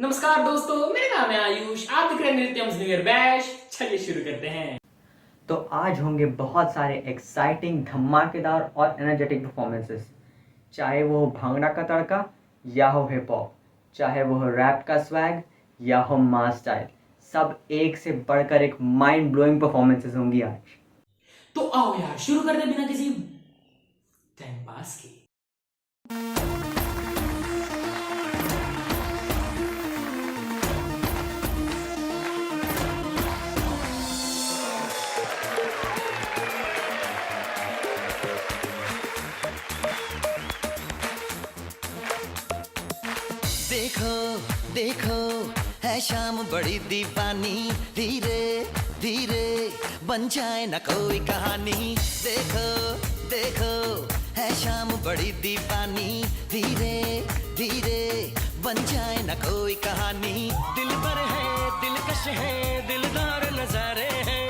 नमस्कार दोस्तों, मेरा नाम है आयुष। आप देख रहे हैं नृत्यम न्यू ईयर बैश। चलिए शुरू करते हैं। तो आज होंगे बहुत सारे एक्साइटिंग, धमाकेदार और एनर्जेटिक परफॉर्मेंसेस। चाहे वो हो भांगड़ा का तड़का या हो हिप हॉप, चाहे वो हो रैप का स्वैग या हो मास स्टाइल, सब एक से बढ़कर एक माइंड ब्लोइंग परफॉर्मेंसेस होंगी आज। तो आओ यार, शुरू करते हैं बिना किसी टाइम पास के। देखो देखो है शाम बड़ी दीवानी, धीरे धीरे बन जाए ना कोई कहानी। देखो देखो है शाम बड़ी दीवानी, धीरे धीरे बन जाए ना कोई कहानी। दिल पर है दिलकश है दिलदार नजारे हैं,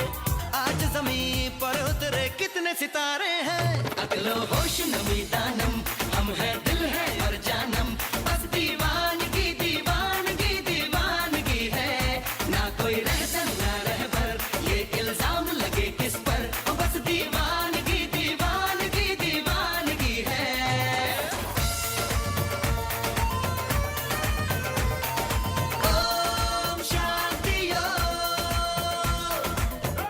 आज जमीन पर उतरे कितने सितारे हैं। अगलो होश नमी दानम, हम है दिल है और जानम, बस दीवानगी दीवानगी दीवानगी है। ना कोई रहसन ना रहबर, ये इल्जाम लगे किस पर, बस दीवानगी दीवानगी दीवानगी है। Om Shanti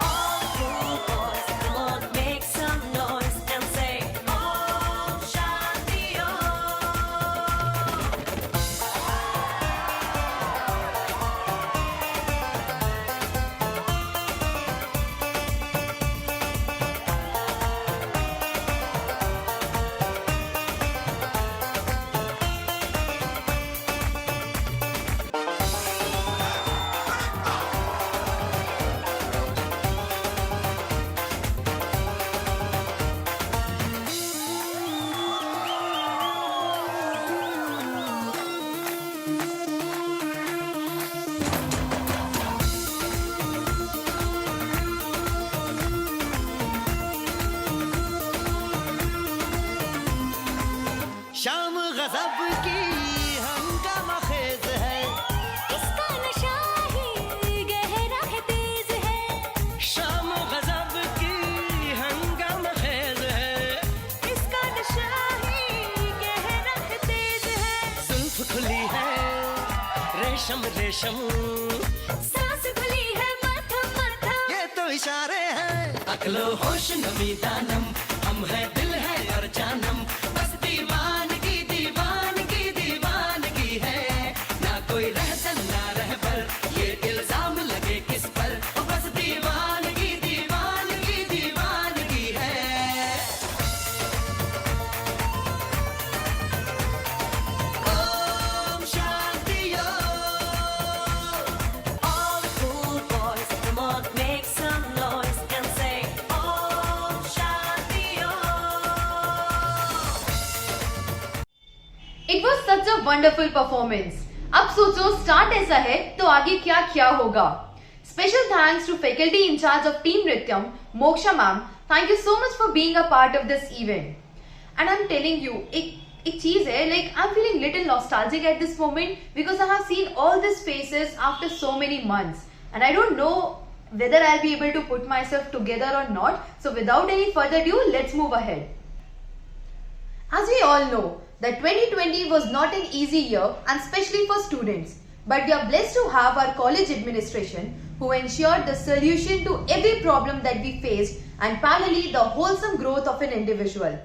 All boys, come on, make some noise and say Om Shanti Om. शाम गजब की हंगामा खेज है, इसका नशा ही गहरा है तेज है, शाम गजब की हंगामा खेज है। इसका नशा ही गहरा है तेज है। जुल्फ खुली है रेशम रेशम, सांस खुली है मध्यम मध्यम, ये तो इशारे हैं। अकलो होश नमी दानम, हम है दिल है और जानम, बस दीवानगी दीवानगी दीवानगी है। ना कोई रहसन ना रहबर, ये इल्जाम लगे किस पर, बस दीवानगी दीवानगी दीवानगी है। Om Shanti All the cool boys, come on, make some noise and say Om Shanti Om. It was such a wonderful performance. अब सोचो स्टार्ट ऐसा है तो आगे क्या क्या होगा। Special thanks to faculty in-charge of team Nrityam Moksha ma'am. Thank you so much for being a part of this event. And I am telling you, एक चीज है, like I am feeling little nostalgic at this moment because I have seen all this faces after so many months and I don't know whether I'll be able to put myself together or not. So without any further ado, let's move ahead. As we all know, that 2020 was not an easy year and especially for students. But we are blessed to have our college administration who ensured the solution to every problem that we faced and parallelly the wholesome growth of an individual.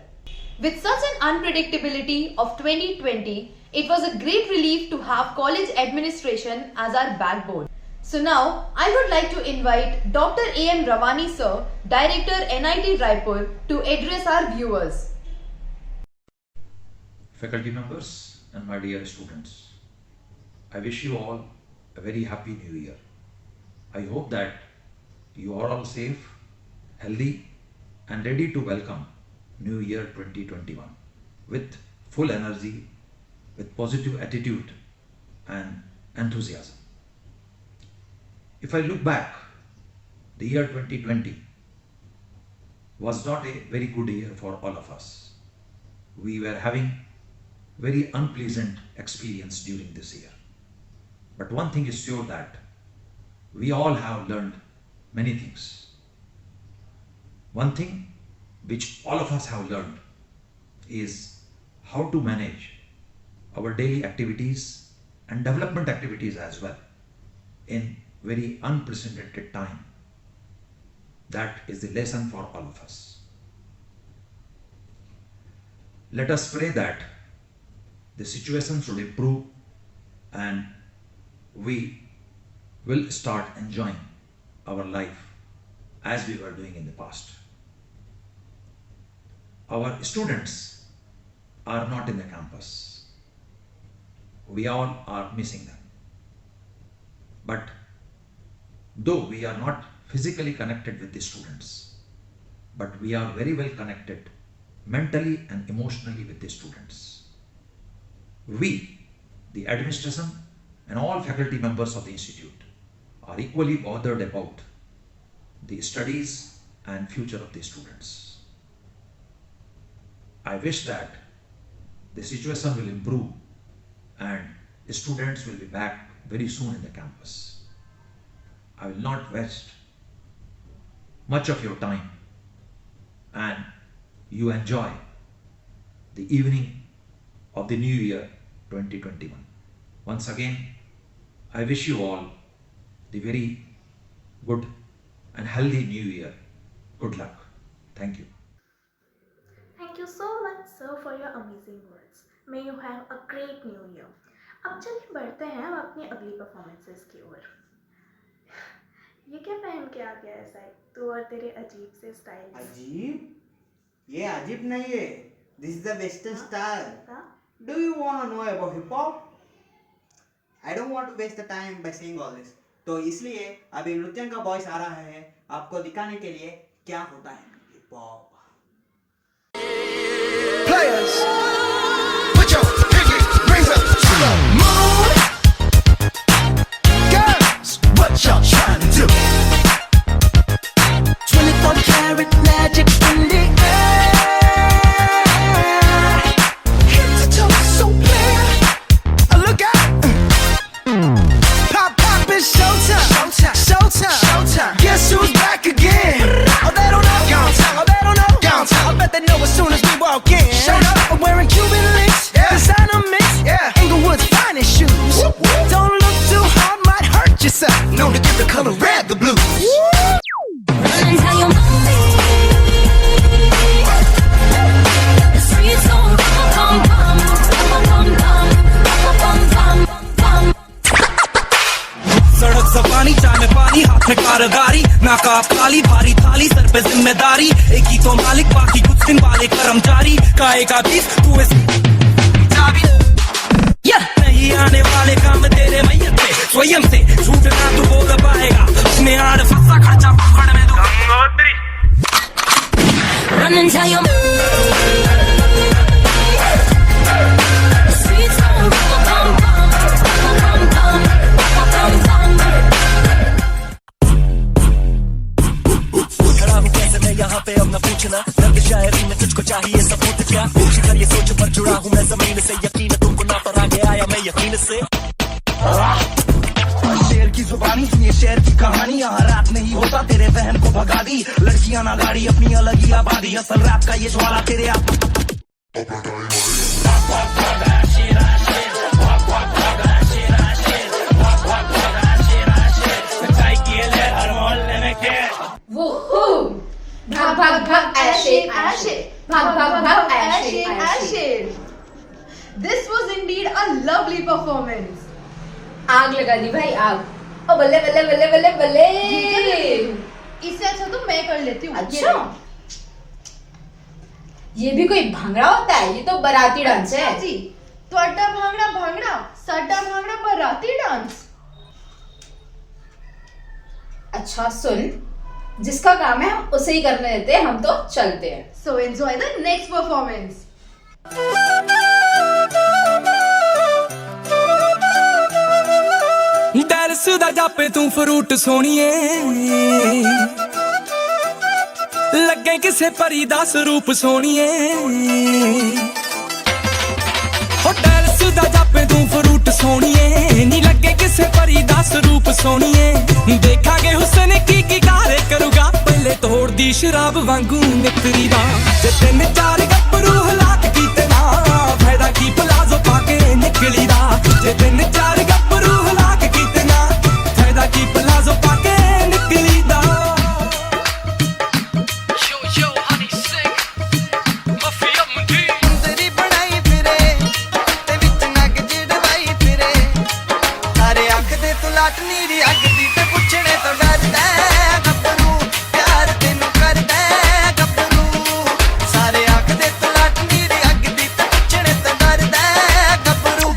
With such an unpredictability of 2020, it was a great relief to have college administration as our backbone. So now, I would like to invite Dr. A.N. Ravani sir, Director NIT Raipur, to address our viewers. Faculty members and my dear students, I wish you all a very happy new year. I hope that you are all safe, healthy and ready to welcome new year 2021 with full energy, with positive attitude and enthusiasm. If I look back, the year 2020 was not a very good year for all of us. We were having very unpleasant experience during this year. But one thing is sure that we all have learned many things. One thing which all of us have learned is how to manage our daily activities and development activities as well in very unprecedented time. That is the lesson for all of us. Let us pray that the situation should improve and we will start enjoying our life as we were doing in the past. Our students are not in the campus. We all are missing them. But though we are not physically connected with the students, but we are very well connected mentally and emotionally with the students. We, the administration and all faculty members of the institute, are equally bothered about the studies and future of the students. I wish that the situation will improve and the students will be back very soon in the campus. I will not waste much of your time and you enjoy the evening of the new year 2021. Once again, I wish you all the very good and healthy new year. Good luck. Thank you. Thank you so much, sir, for your amazing words. May you have a great new year. अब चलिए बढ़ते हैं हम अपनी अगली performances की ओर। ये क्या पहन के आ गया ऐसा है तू और तेरे अजीब से स्टाइल? अजीब? ये अजीब नहीं है. This is the Western style. Do you want to know about hip hop? I don't want to waste the time by saying all this. तो इसलिए अभी नृत्य का वॉइस आ रहा है आपको दिखाने के लिए क्या होता है hip hop. Players, put your pinky rings up to the moon. Girls, what y'all trying to do? 24 karat magic in the air. Head to toe so clear. Look out. Pop, pop, it's showtime. Showtime. Showtime. Showtime. Guess who's back again? Oh, they don't know. Oh, they don't know. I bet they know as soon as we walk in. Shut up. I'm wearing Cuban links. Yeah. Designer mix. Yeah. Inglewood's finest shoes. Whoop, whoop. Don't look too hard, might hurt yourself. Known to give the color red the blues. Run and tell your mommy. The streets gon' bum bum bum bum bum bum bum bum. सड़क सफानी चाय में पानी हाथ में कारगारी नाकाब काली भारी थाली sir पे जिम्मेदारी एक ही तो मालिक बाकी कुछ दिन वाले कर्मचारी काहे का बीस तू चाबी नहीं आने वाले काम तेरे मैयत पे स्वयं से झूठना तू बोल पाएगा उसमें आड़ फंसा खर्चा पकड़ में Gangotri. Run and tell your mommy. The streets gon' bum bum bum bum bum bum bum. खड़ा हूँ कैसे मैं यहाँ पे अब न पूछना रंग शायरी में तुझको चाहिए सबूत क्या पूछ कर ये सोच पर जुड़ा हूँ मैं जमीन से यकीन तुमको ना पर आगे आया मैं यकीन से शेर की जुबानी सुनिए शेर की कहानी यहाँ रात नहीं होता तेरे बहन को भगा दी लड़कियां ना गाड़ी अपनी अलग ही आबादी असल रात का ये ज्वाला तेरे आप भाग भाग भाग ऐशे ऐशे भाग भाग भाग ऐशे ऐशे. This was indeed a lovely performance. आग लगा दी भाई आग. ओ बल्ले बल्ले बल्ले बल्ले बल्ले. इससे अच्छा तो मैं कर लेती हूँ. अच्छा ये भी कोई भांगड़ा होता है? ये तो बाराती डांस है जी. तो अड्डा भांगड़ा भांगड़ा सड्डा भांगड़ा बाराती डांस. अच्छा सुन जिसका काम है हम उसे ही करने देते हैं हम तो चलते हैं. So enjoy the next performance. दरस दा जापे तू फ्रूट सोनिए लगे किसे परी दा स्वरूप सोनिए हो दरस दा जापे तू फ्रूट सोनिए नी लगे किसे रूप सोनिए देखांगे हुसन की कारे करूगा पहले तोड़ दी शराब वांगू निकली दा जे 3-4 गब्बरू हलाक कीते ना फायदा की प्लाजो पाके निकली दा जे 3-4 गब्बरू हलाक कीते ना फायदा की प्लाजो पाके निकली दा सुंदरी बनाई फिरे ते विच नग जड़वाई फिरे सारे आखदे तू लाट नीरी अग दी ते पुछणे तो डरदा गब्बरू प्यार तेनू करदा गब्बरू सारे आखदे तू लाट नीरी अग दी ते पुछणे तो डरदा गब्बरू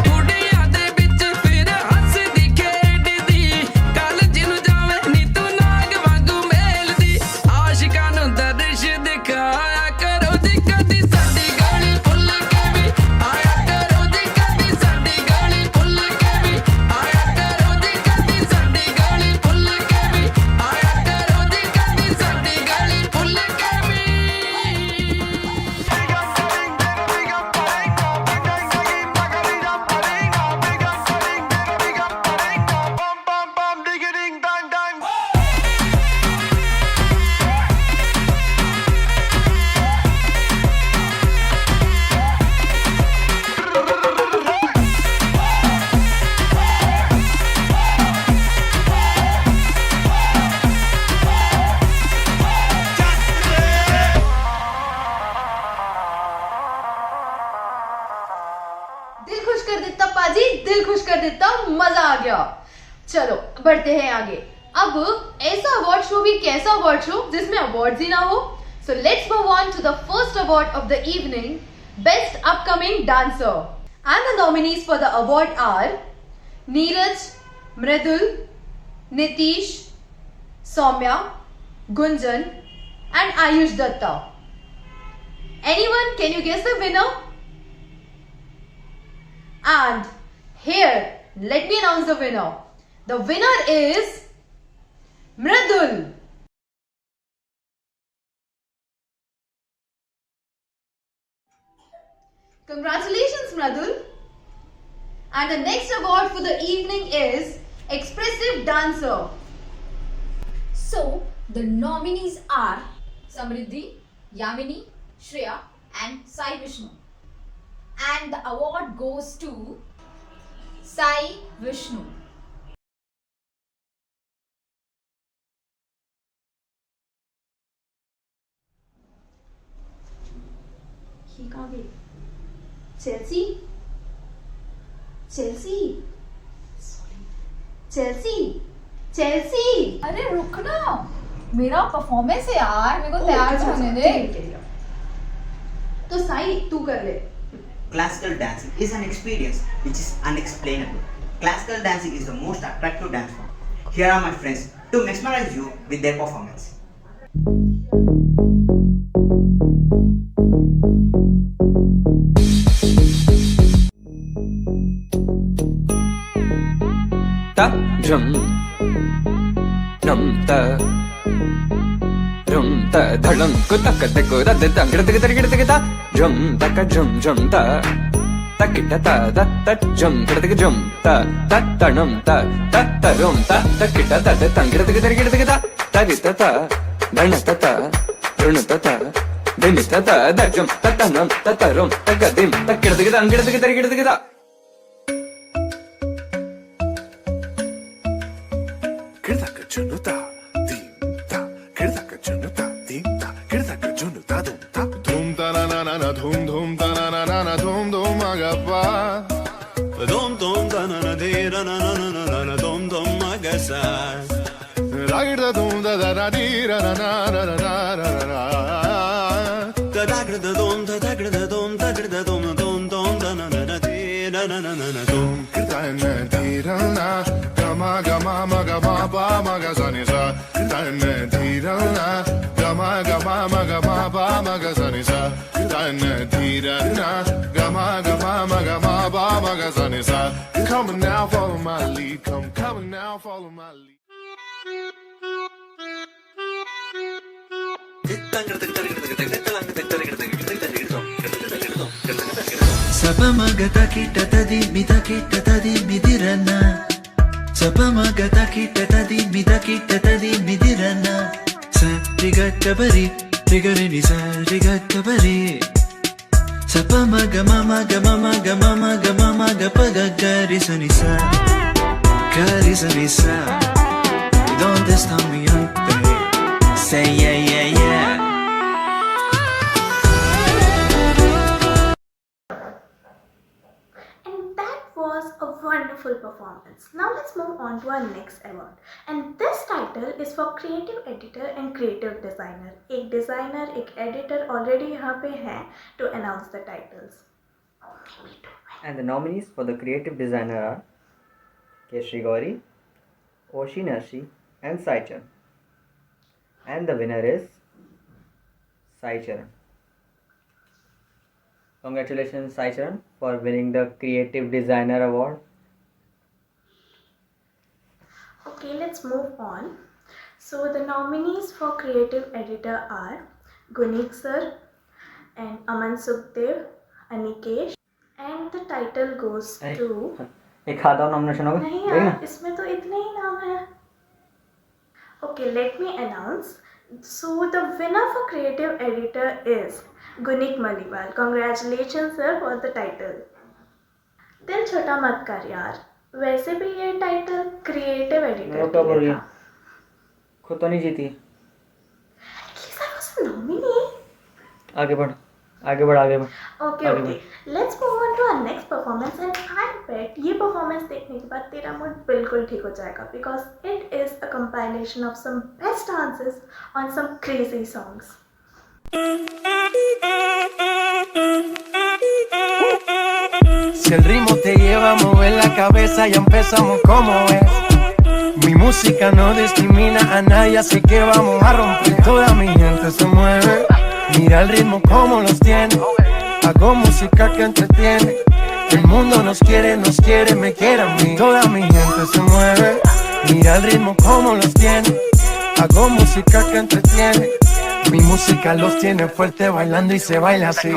ਕੁੜੀਆਂ ਦੇ ਵਿੱਚ ਫਿਰ ਹੱਸਦੀ ਖੇਡਦੀ ਕਾਲਜ ਨੂੰ ਜਾਵੇ ਨੀ ਤੂੰ ਨਾਗ ਵਾਂਗੂ ਮੇਲਦੀ ਆਸ਼ਿਕਾਂ ਨੂੰ ਦਰਸ਼ ਦਿਖਾਇਆ ਕਰੋ ਜੀ ਕਦੀ ਸਾਡੀ ਗਲੀ ਭੁੱਲ ਕੇ ਵੀ ਆਇਆ ਕਰੋ ਜੀ ਕਦੀ ਸਾਡੀ ਗਲੀ ਭੁੱਲ ਕੇ ਵੀ ਆਇਆ ਕਰੋ ਜੀ ਕਦੀ ਸਾਡੀ ਗਲੀ ਭੁੱਲ ਕੇ ਵੀ ਆਇਆ ਕਰੋ ਜੀ ਕਦੀ ਸਾਡੀ ਗਲੀ ਭੁੱਲ ਕੇ ਵੀ दिल खुश कर देता पाजी, दिल खुश कर देता, मजा आ गया। चलो बढ़ते हैं आगे। अब ऐसा अवार्ड शो भी कैसा अवार्ड शो जिसमें अवार्ड्स ही ना हो। So let's move on to the first award of the evening, best upcoming dancer, and the nominees for the award are Neeraj, Mridul, Nitish, Saumya, Gunjan and Ayush Datta. Anyone, can you guess the winner? And here, let me announce the winner. The winner is Mridul. Congratulations, Mridul. And the next award for the evening is Expressive Dancer. So, the nominees are Samriddhi, Yamini, Shreya and Sai Vishnu. And the award goes to Sai Vishnu. ये कहाँ गई? Chelsea, Chelsea, Chelsea, Chelsea. अरे रुकना, मेरा performance है यार, मेरे को तैयार तो होने दे। तो साई तू कर ले। Classical dancing is an experience which is unexplainable. Classical dancing is the most attractive dance form. Here are my friends to mesmerize you with their performance. ta rum rum ta rum ta dhalam ko tak tak ko da da gir tak tak gir tak ta rum tak jum ta takita ta da ta jum gir tak jum ta ta num ta rum ta takita ta da gir tak gir tak ta ri ta dana ta run ta dini ta da jum ta num ta rum ta dim ta gir tak ta Kirdaka junuta, dimta, kirdaka junuta, dimta, kirdaka junuta, dumta, dumta na na na na, dum ta na na na na, dum agapa, dum ta na na de na na na na na na, dum agasa, ragda dum da da da di ra na na na na na na na, da da dum da da dum da da dum da na na na di na na na na dum kirda na di ra na. Gama gama maga ma ba maga sa ni sa dan di ra na gama gama maga ma ba maga sa ni sa dan di ra na gama gama maga ma ba maga sa ni sa. Come now, follow my lead. Come now, follow my lead. Sapamagata kitatadi midakitadi midirana. Sapamagata kitatadi midakitadi midirana. Sarigatabari, rigarini sarigatabari. Sapamagama gapaga Garisanisa. ¿Dónde está mi ante? Say yeah, yeah, yeah. And that was a wonderful performance. Now let's move on to our next award. And this title is for creative editor and creative designer. एक designer, एक editor already यहाँ पे हैं to announce the titles. And the nominees for the creative designer are Keshri Gauri, Oshi Nashi, and Sai Charan. And the winner is Sai Charan. Congratulations, Sai Charan, for winning the Creative Designer Award. Okay, let's move on. So the nominees for creative editor are Gunik sir and Aman Sukhdev, Anikesh, and the title goes to एक खाता nomination होगा नहीं देखना यार, इसमें तो इतने ही नाम हैं. Okay, let me announce. So the winner for creative editor is Gunik Maliwal. Congratulations sir for the title. दिल छोटा मत कर यार, वैसे भी ये टाइटल क्रिएटिव एडिटर वो क्या बोल रही है खुद तो नहीं जीती आगे बढ़ आगे बढ़ आगे बढ़ okay okay let's move on to our next performance and I bet ये परफॉर्मेंस देखने के बाद तेरा मूड बिल्कुल ठीक हो जाएगा because it is a compilation of some best dances on some crazy songs. Si el ritmo te lleva a mover la cabeza, ya empezamos como es. Mi música no discrimina a nadie, así que vamos a romper. Toda mi gente se mueve, mira el ritmo como los tiene. Hago música que entretiene. El mundo nos quiere, me quiere a mí. Toda mi gente se mueve, mira el ritmo como los tiene. Hago música que entretiene. Mi música los tiene fuerte bailando y se baila así.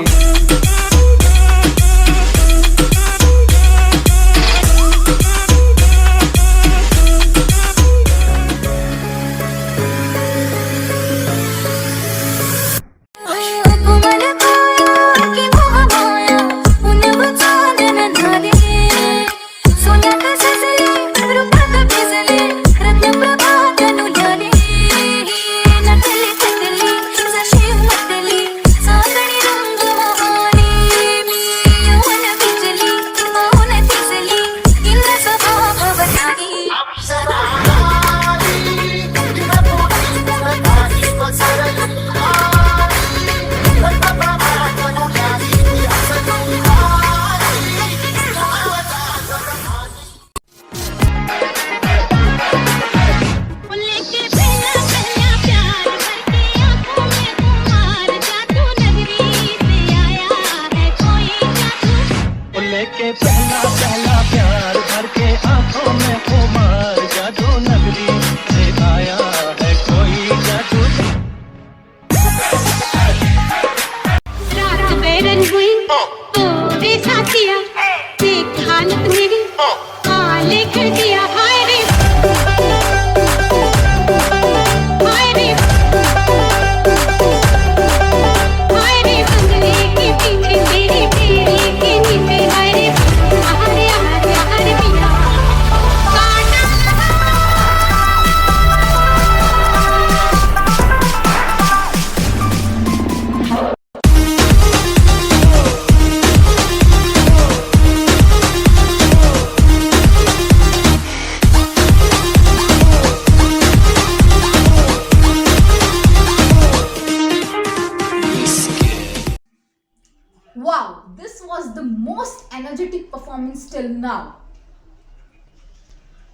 Wow, this was the most energetic performance till now.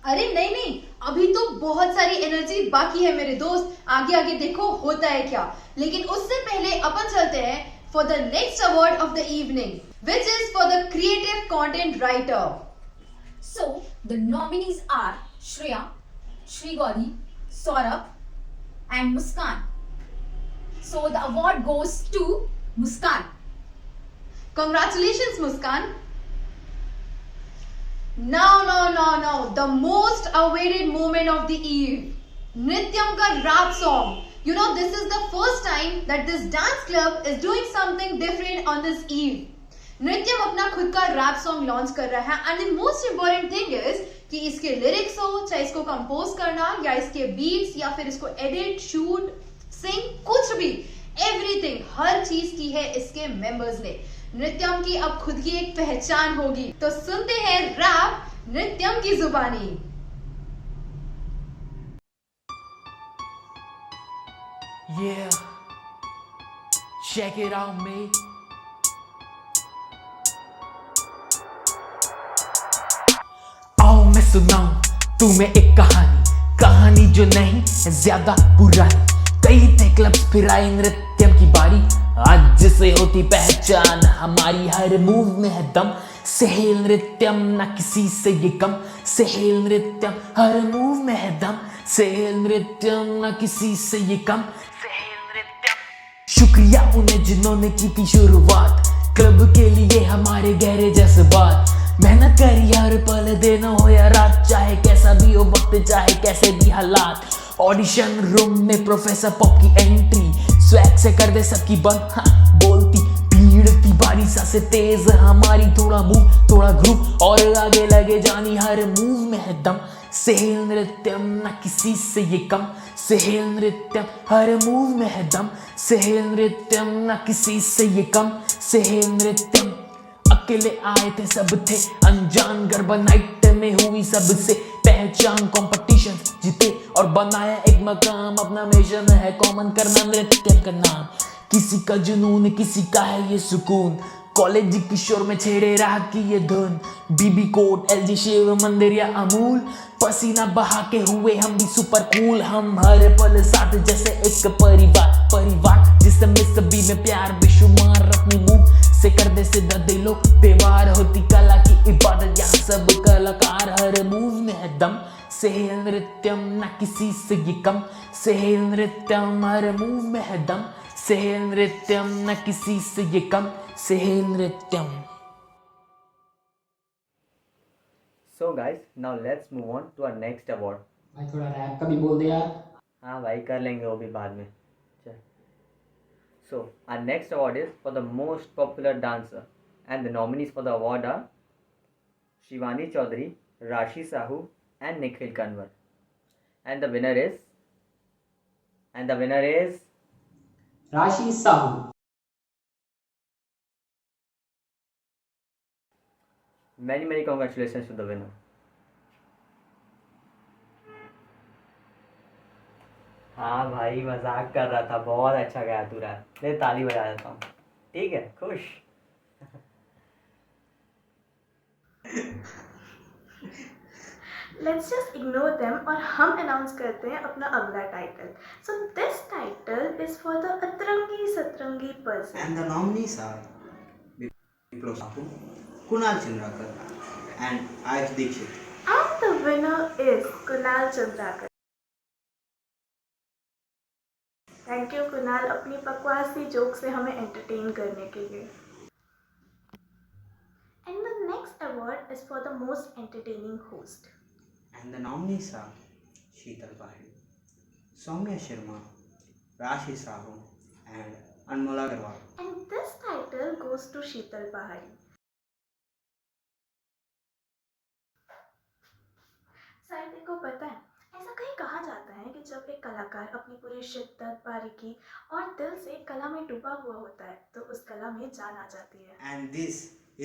अरे नहीं नहीं, अभी तो बहुत सारी energy बाकी है मेरे दोस्त. आगे आगे देखो होता है क्या. लेकिन उससे पहले अपन चलते हैं for the next award of the evening, which is for the creative content writer. So the nominees are Shreya, Shri Gauri, Saurabh, and Muskan. So the award goes to Muskan. Congratulations, Muskan. Now, the most awaited moment of the eve. Nrityam ka rap song. You know, this is the first time that this dance club is doing something different on this eve. नृत्यम अपना खुद का rap song launch कर रहा है and the most important thing is कि इसके lyrics हो, चाहे इसको कंपोज करना या इसके बीट्स या फिर इसको एडिट, शूट, सिंग, कुछ भी, एवरीथिंग, हर चीज की है इसके मेंबर्स ने। नृत्यम की अब खुद की एक पहचान होगी, तो सुनते हैं रैप नृत्यम की जुबानी। Yeah, check it out, mate. आओ मैं सुनाऊं तुम्हें एक कहानी जो नहीं है ज्यादा पुरानी। कई थे क्लब्स फिर आई नृत्यम की बारी, आज से होती पहचान हमारी, हर मूव में है दम। सहेल नृत्यम ना किसी से ये कम, सहेल नृत्यम हर मूव में है दम। सहेल नृत्यम ना किसी से ये कम, सहेल नृत्यम। शुक्रिया उन्हें जिन्होंने की थी शुरुआत, क्लब के लिए हमारे गहरे जज्बात। मेहनत करी हर पल, दिन हो या रात, चाहे कैसा भी हो वक्त, चाहे कैसे भी हालात। ऑडिशन रूम में प्रोफेसर पॉप की एंट्री, स्वैग से कर दे सबकी बंद, हाँ बोलती भीड़ थी बारी सा से तेज हमारी। थोड़ा मूव थोड़ा ग्रुप और आगे लगे जानी, हर मूव में है दम। सहेल नृत्यम ना किसी से ये कम, सहेल नृत्यम हर मूव में है दम। सहेल नृत्यम ना किसी से ये कम, सहेल नृत्यम। अकेले आए थे सब थे अनजान, गरबा नाइट में हुई सबसे पहचान। कॉम्पिटिशन जीते और बनाया एक मकाम, अपना मिशन है कॉमन करना नृत्य का नाम। किसी का जुनून किसी का है ये सुकून, कॉलेज किशोर में छेड़े राह की ये धुन। बीबी कोट, एलजी शिव मंदिर या अमूल, पसीना बहा के हुए हम भी सुपर कूल। हम हर पल साथ जैसे एक परिवार जिसमें सभी में प्यार बेशुमार। अपनी मुंह से कर दे सीधा दिलो व्यवहार, होती कला की इबादत यहाँ सब कलाकार। हर मूव में है दम, सहेल नृत्यम ना किसी से ये कम। सहेल नृत्यम हर मूव में है दम, सहेल नृत्यम ना किसी से ये कम। सहेल नृत्यम। So guys, now let's move on to our next award. भाई थोड़ा रैप का भी बोल दे यार। हाँ भाई कर लेंगे वो भी बाद में। So our next award is for the most popular dancer, and the nominees for the award are Shivani Chaudhary, Rashi Sahu, and Nikhil Kanwar. And the winner is राशि Sahu. many congratulations to the winner. हाँ भाई मजाक कर रहा था, बहुत अच्छा गाया तू रैप। मैं ताली बजा देता हूँ, ठीक है? खुश? Let's just ignore them और हम अनाउंस करते हैं अपना अगला title. So this title is for the अतरंगी सतरंगी person. And the nominees are Viplo Sahu, Kunal Chandrakar, and Ayush Dikshit. And the winner is Kunal Chandrakar. Thank you Kunal अपनी बकवासी joke से हमें एंटरटेन करने के लिए। And the next award is for the most entertaining host. And the nominees are Sheetal Pahari, Soumya Sharma, Rashi Sahu, and Anmol Agarwal. And this title goes to Sheetal Pahari. साहित्य को पता है, ऐसा कहीं कहा जाता है कि जब एक कलाकार अपनी पूरी शिद्दत, बारीकी और दिल से कला में डूबा हुआ होता है तो उस कला में जान आ जाती है। And this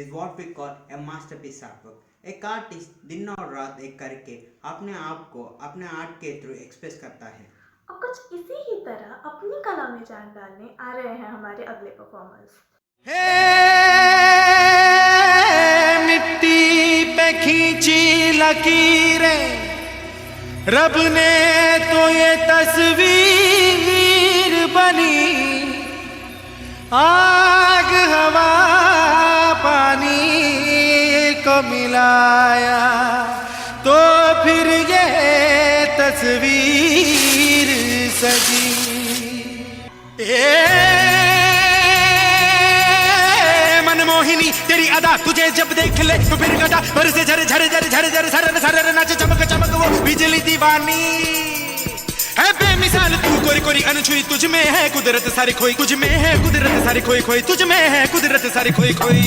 is what we call a masterpiece artwork. एक आर्टिस्ट दिन और रात एक करके अपने आप को अपने आर्ट के थ्रू एक्सप्रेस करता है। और कुछ इसी ही तरह अपनी कला में जान डालने आ रहे हैं हमारे अगले परफॉर्मर्स। मिट्टी पे खींची लकीरें, रब ने तो ये तस्वीर बनी। आग हवा पानी को मिलाया तो फिर ये तस्वीर सजी। मनमोही प्यारी तेरी अदा तुझे जब देख ले तो फिर गदा पर से झरे झरे झरे झरे झरे सरर सरर नाचे चमक चमक वो बिजली दीवानी है बेमिसाल तू कोरी कोरी अनछुई तुझ में है कुदरत सारी खोई तुझ में है कुदरत सारी खोई खोई तुझ में है कुदरत सारी खोई खोई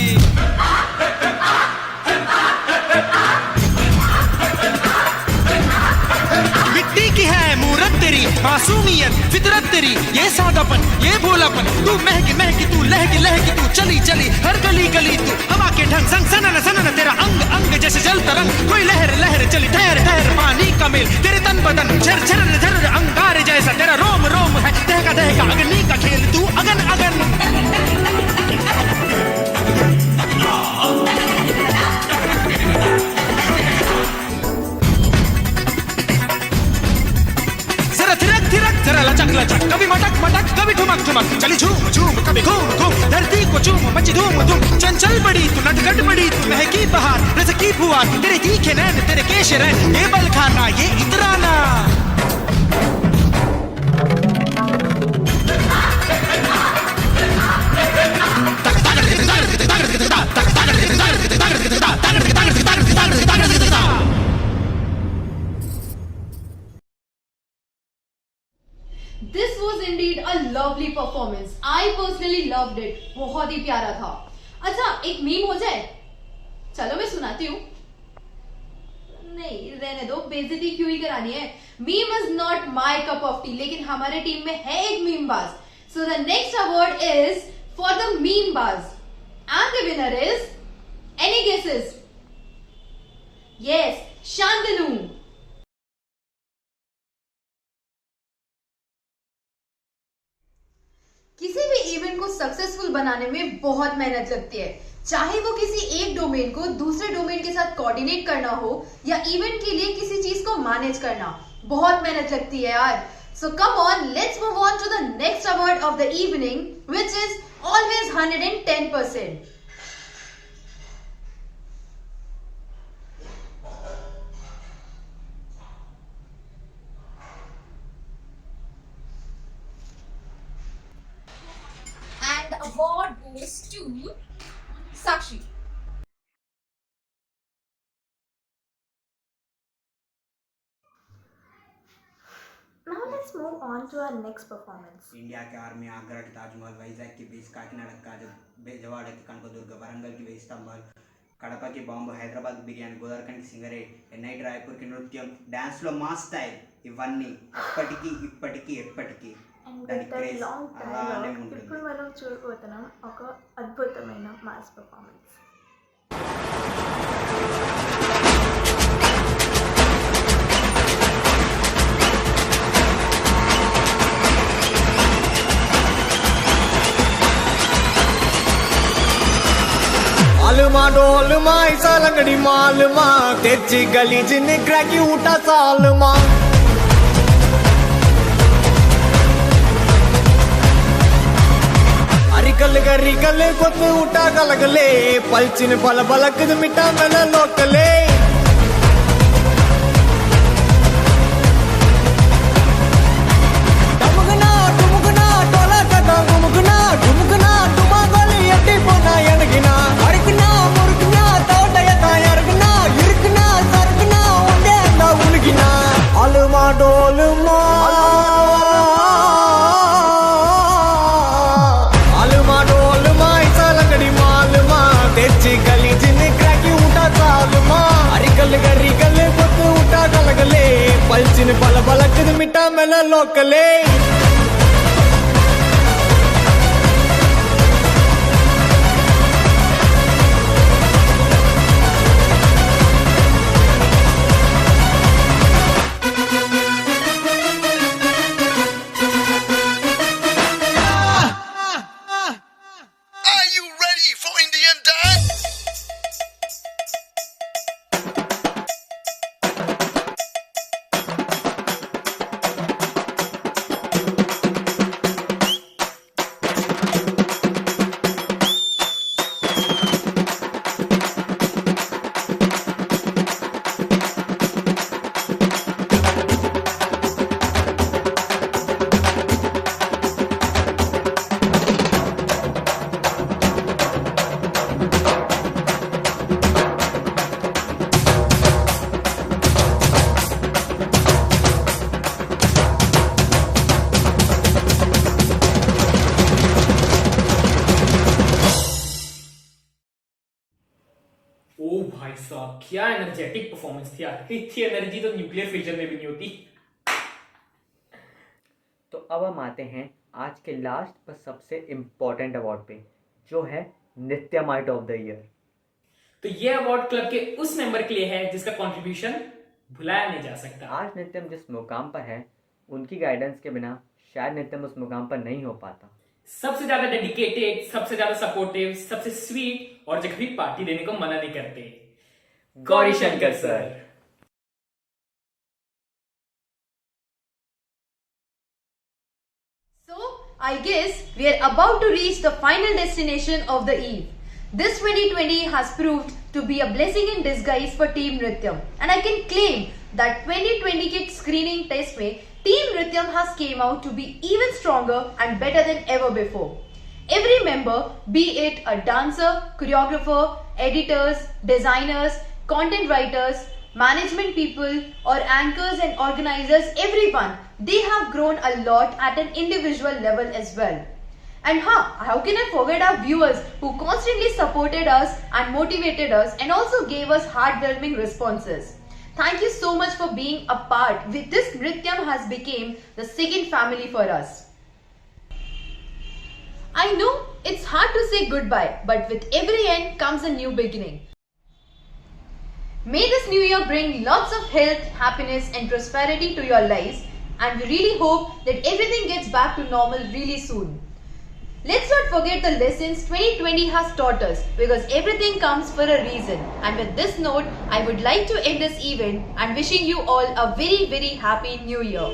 मिट्टी की है मूरत तेरी मासूमियत फितरत तेरी ये सादापन ये भोलापन तू महकी महकी तू लहकी लहकी तू चली चली हर गली गली तू हवा के ढंग संग सनन सनन तेरा अंग अंग जैसे जल तरंग कोई लहर लहर चली ठहर ठहर पानी का मेल तेरे तन बदन झर झर झर अंगार जैसा तेरा रोम रोम है दहका दहका अग्नि का खेल तू अगन अगन जरा थिरक थिरक जरा लचक लचक कभी मटक मटक कभी ठुमक ठुमक चली झूम झूम कभी घूम घूम धरती को चूम मची धूम धूम चंचल बड़ी तू नटखट बड़ी तू महकी बहार रस की फुहार तेरे तीखे नैन तेरे केश रैन ये बल खाना ये इतराना This was indeed a lovely performance. I personally loved it. बहुत ही प्यारा था. अच्छा, एक मीम हो जाए? चलो मैं सुनाती हूँ. नहीं, रहने दो. बेइज्जती क्यों ही करानी है? Meme is not my cup of tea. लेकिन हमारे टीम में है एक मीम बाज. So the next award is for the meme baz. And the winner is, any guesses? Yes, Shantanu. किसी भी इवेंट को सक्सेसफुल बनाने में बहुत मेहनत लगती है, चाहे वो किसी एक डोमेन को दूसरे डोमेन के साथ कोऑर्डिनेट करना हो या इवेंट के लिए किसी चीज को मैनेज करना, बहुत मेहनत लगती है यार. So come on, let's move on to the next award of the evening, which is always 110%. And the award goes to Sakshi. Now let's move on to our next performance. India के army, Agra के ताजमहल, वैजाग की बीच, काकीनाडा का बेजवाड़ा की कनकदुर्ग, वरंगल की वेई स्తంభాలు, కడప की bomb, Hyderabad biryani, గోదావరిఖండ్ की సింగరే, night Raipur की నృత్యం, డాన్స్ లో మా స్టైల్, ఇవన్నీ అప్పటికి ఇప్పటికి ఎప్పటికీ And దాని with that క్రేజ్ long అలానే dialogue, ఉంటుంది. ఇప్పుడు మనం చూడబోతున్నాం ఒక అద్భుతమైన మాస్ పర్ఫార్మెన్స్. आलमा डोलमा ऐसा लंगड़ी मालमा तेजी गली जिन क्रैकी उठा सालमा अरिकल गरिकल कोत उठा कलगले पलचिन पल बलक मिटा मेल लोकले डमुगना डुमुगना टोला कदा गुमुगना डुमुगना डुमा गली अड्डी पोना यनगिना अरगना मुरगना तोडयता यरगना इरगना सरगना उंडे अंदा उलगिना अलमा डोलमा अलमा डोलमा ऐसा लंगड़ी मालमा तेजी गली जिन क्रैकी उठा सालमा अरिकल गरिकल कोत उठा कलगले पलचिन पल बलक मिटा mail लोकले Are you ready for Indian dance? साहब क्या एनर्जेटिक परफॉर्मेंस थी यार, इतनी एनर्जी तो न्यूक्लियर फ्यूजन में भी नहीं होती। तो अब हम आते हैं आज के लास्ट पर सबसे इम्पोर्टेंट अवार्ड पे, जो है नृत्यमाइट ऑफ द ईयर। तो ये अवार्ड क्लब के उस मेंबर के लिए है जिसका कंट्रीब्यूशन भुलाया नहीं जा सकता। आज नित्यम जिस मुकाम पर है, उनकी गाइडेंस के बिना शायद नित्यम उस मुकाम पर नहीं हो पाता। सबसे ज्यादा डेडिकेटेड, सबसे ज्यादा सपोर्टिव, सबसे स्वीट और जो कभी पार्टी देने को मना नहीं करते, Gauri Shankar sir. So, I guess we are about to reach the final destination of the eve. This 2020 has proved to be a blessing in disguise for Team Nrityam, and I can claim that 2020 के screening test में Team Nrityam has came out to be even stronger and better than ever before. Every member, be it a dancer, choreographer, editors, designers, content writers, management people or anchors and organizers, everyone, they have grown a lot at an individual level as well. And how can I forget our viewers who constantly supported us and motivated us and also gave us heartwarming responses. Thank you so much for being a part. With this, Nrityam has become the second family for us. I know it's hard to say goodbye, but with every end comes a new beginning. May this new year bring lots of health, happiness and prosperity to your lives, and we really hope that everything gets back to normal really soon. Let's not forget the lessons 2020 has taught us, because everything comes for a reason. And with this note, I would like to end this event and wishing you all a very, very happy new year.